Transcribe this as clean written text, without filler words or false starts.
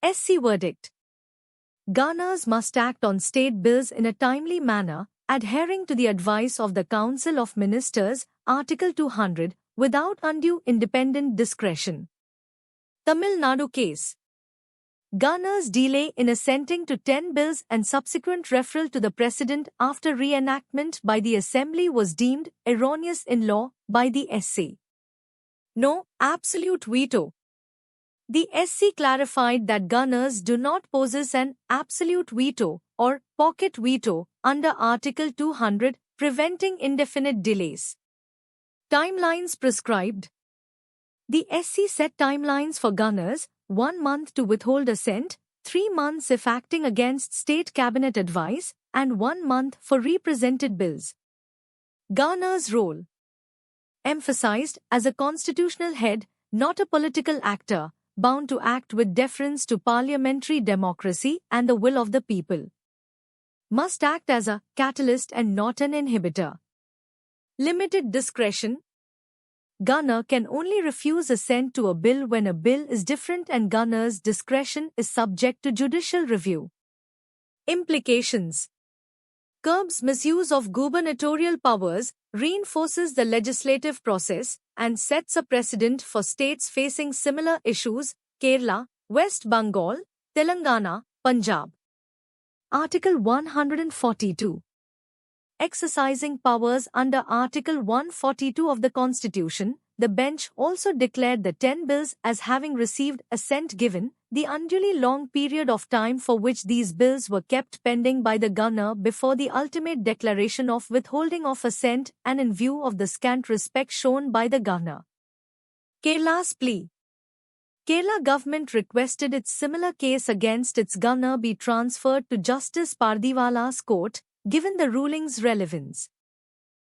SC verdict. Governors must act on state bills in a timely manner, adhering to the advice of the Council of Ministers, Article 200, without undue independent discretion. Tamil Nadu case. Governors' delay in assenting to 10 bills and subsequent referral to the President after reenactment by the Assembly was deemed erroneous in law by the SC. No absolute veto. The SC clarified that governors do not possess an absolute veto or pocket veto under Article 200, preventing indefinite delays. Timelines prescribed. The SC set timelines for governors: 1 month to withhold assent, 3 months if acting against state cabinet advice, and 1 month for represented bills. Governor's role. Emphasized as a constitutional head, not a political actor, bound to act with deference to parliamentary democracy and the will of the people. Must act as a catalyst and not an inhibitor. Limited discretion. Governor can only refuse assent to a bill when a bill is different and governor's discretion is subject to judicial review. Implications. Curbs misuse of gubernatorial powers, reinforces the legislative process, and sets a precedent for states facing similar issues: Kerala, West Bengal, Telangana, Punjab. Article 142. Exercising powers under Article 142 of the Constitution, the bench also declared the 10 bills as having received assent given the unduly long period of time for which these bills were kept pending by the governor before the ultimate declaration of withholding of assent, and in view of the scant respect shown by the governor. Kerala's plea. Kerala government requested its similar case against its governor be transferred to Justice Pardiwala's court, given the ruling's relevance.